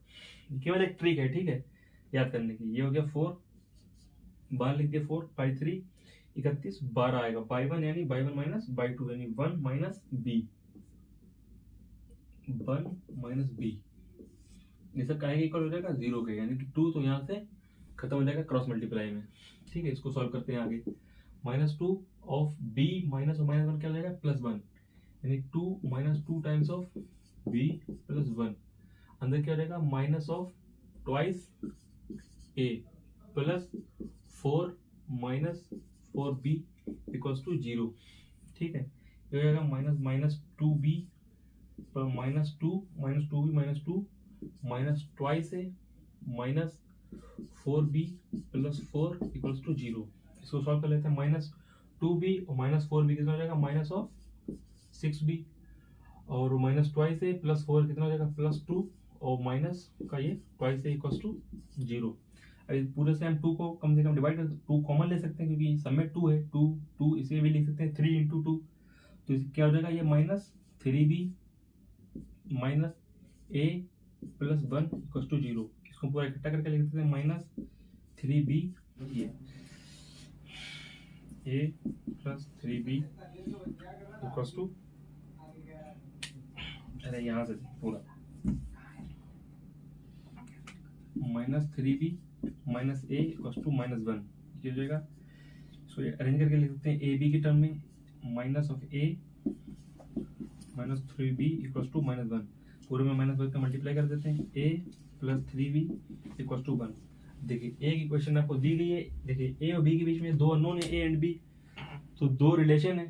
केवल एक ट्रिक है, ठीक है, याद करने की। ये हो गया 4, बाहर लिख दिया 4, बाई 3 31, 12 आएगा बाई 1, यानी बाई 1 माइनस बाई 2, यानी 1 माइनस बी, 1 माइनस बी, ये सब का इक्वल हो जाएगा 0 के, यानी कि 2 तो यहाँ से खत्म हो जाएगा क्रॉस मल्टीप्लाई में, ठीक है। इसको सॉल्व करते हैं आगे। -2 ऑफ बी माइनस -1 क्या हो जाएगा +1, यानी 2 minus 2 times of b plus 1, अंदर क्या हो जाएगा minus of twice a plus 4 minus 4b equals to 0, ठीक है। ये हो जाएगा -2b -2b -2 minus twice a minus 4b plus 4 equals to 0। इसको सॉल्व कर लेते हैं। -2b और -4b कितना हो जाएगा माइनस ऑफ 6b, और माइनस ट्वाइस ए प्लस 4 कितना हो जाएगा +2, और माइनस का ये ट्वाइस ए इक्वल्स टू 0। अभी पूरे से हम 2 को कम से कम डिवाइड कर, 2 कॉमन ले सकते हैं क्योंकि सब में 2 है, 2 इसे भी लिख सकते हैं 3 × 2, तो इसे क्या हो जाएगा ये -3b minus a plus 1 equals to 0। इसको पूरा इकट्ठा करके लिख सकते हैं -3b a plus 3b equals to, अरे यहाँ से पूरा -3b minus a equals to -1, ये हो जाएगा। इसको अरेंज करके लिख सकते हैं ए बी की टर्म में, minus of a minus 3b equals to -1, पूरे में -1 का मल्टीप्लाई कर देते हैं, a plus 3b equals to 1। देखिए एक इक्वेशन आपको दी गई है, देखिए a और b के बीच में 2 अननोन है, a एंड b, तो 2 रिलेशन है।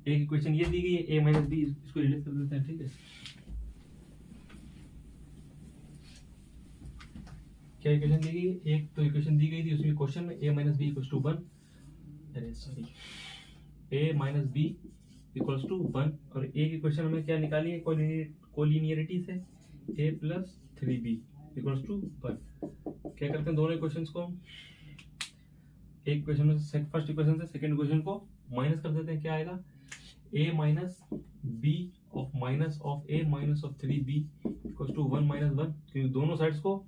एक इक्वेशन ये दी गई है a माइनस b, इसको रिलेट कर देते हैं, ठीक है। क्या इक्वेशन दी गई है, एक तो इक्वेशन दी गई थी उसमें क्वेश्चन में a minus b equals to 1, अरे sorry a minus b equals to 1, और एक इक्वेशन हमें क्या निकाली है कोलिनियरिटी से a plus 3b equals to 1। क्या करते हैं दोनों इक्वेशंस को, एक इक्वेशन में फर्स्ट इक्वेशन से सेकंड इक्वेशन को माइनस कर देते हैं, क्या आएगा a minus b of minus of a minus of 3b equals to 1 minus 1, क्योंकि दोनों साइड्स को,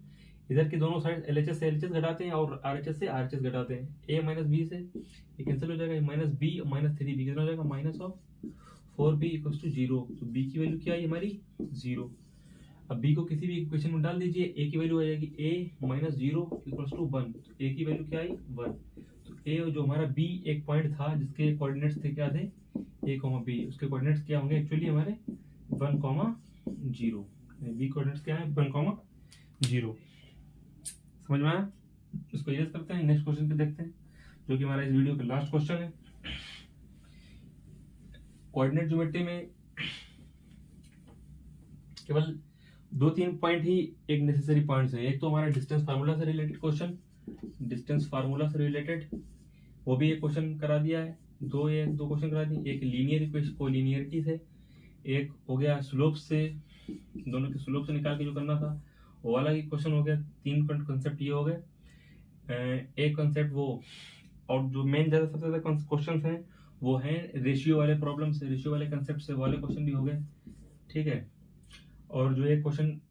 इधर की दोनों साइड LHS से LHS घटाते हैं और RHS से RHS घटाते हैं, a माइनस बी से ये कैंसिल हो जाएगा, माइनस बी माइनस 3b कितना हो जाएगा minus of 4b equals to 0, तो b की वैल्यू क्या है हमारी 0। अब b को किसी भी इक्वेशन में डाल दीजिए, a की वैल्यू आ जाएगी a माइनस 0 इक्वल्स टू 1, तो a की वैल्यू क्या आई 1, तो a जो हमारा b एक पॉइंट था जिसके कोऑर्डिनेट्स थे क्या थे a, b, उसके कोऑर्डिनेट्स क्या होंगे एक्चुअली हमारे 1, 0, b कोऑर्डिनेट्स क्या है 1, 0। समझ में आया? इसको इरेज करते हैं, नेक्स्ट क्वेश्चन पे देखते हैं, जो कि हमारा इस वीडियो का लास्ट क्वेश्चन है। कोऑर्डिनेट ज्योमेट्री में केवल 2-3 पॉइंट ही एक नेसेसरी पॉइंट्स हैं। एक तो हमारा डिस्टेंस फार्मूला से रिलेटेड क्वेश्चन, डिस्टेंस फार्मूला से रिलेटेड वो भी एक क्वेश्चन करा दिया है, दो क्वेश्चन करा दिए, एक लीनियर इक्वेशन कोलिनियरिटी से, एक हो गया स्लोप से, दोनों के स्लोप से निकाल के जो करना था वो वाला ही क्वेश्चन हो गया। 3 कंसेप्ट ये हो गए, एक कंसेप्ट वो, और जो मेन ज्यादा सबसे ज्यादा क्वेश्चन हैं वो हैं रेशियो वाले प्रॉब्लम से, रेशियो वाले कंसेप्ट से वाले क्वेश्चन भी हो गए, ठीक है। और जो एक क्वेश्चन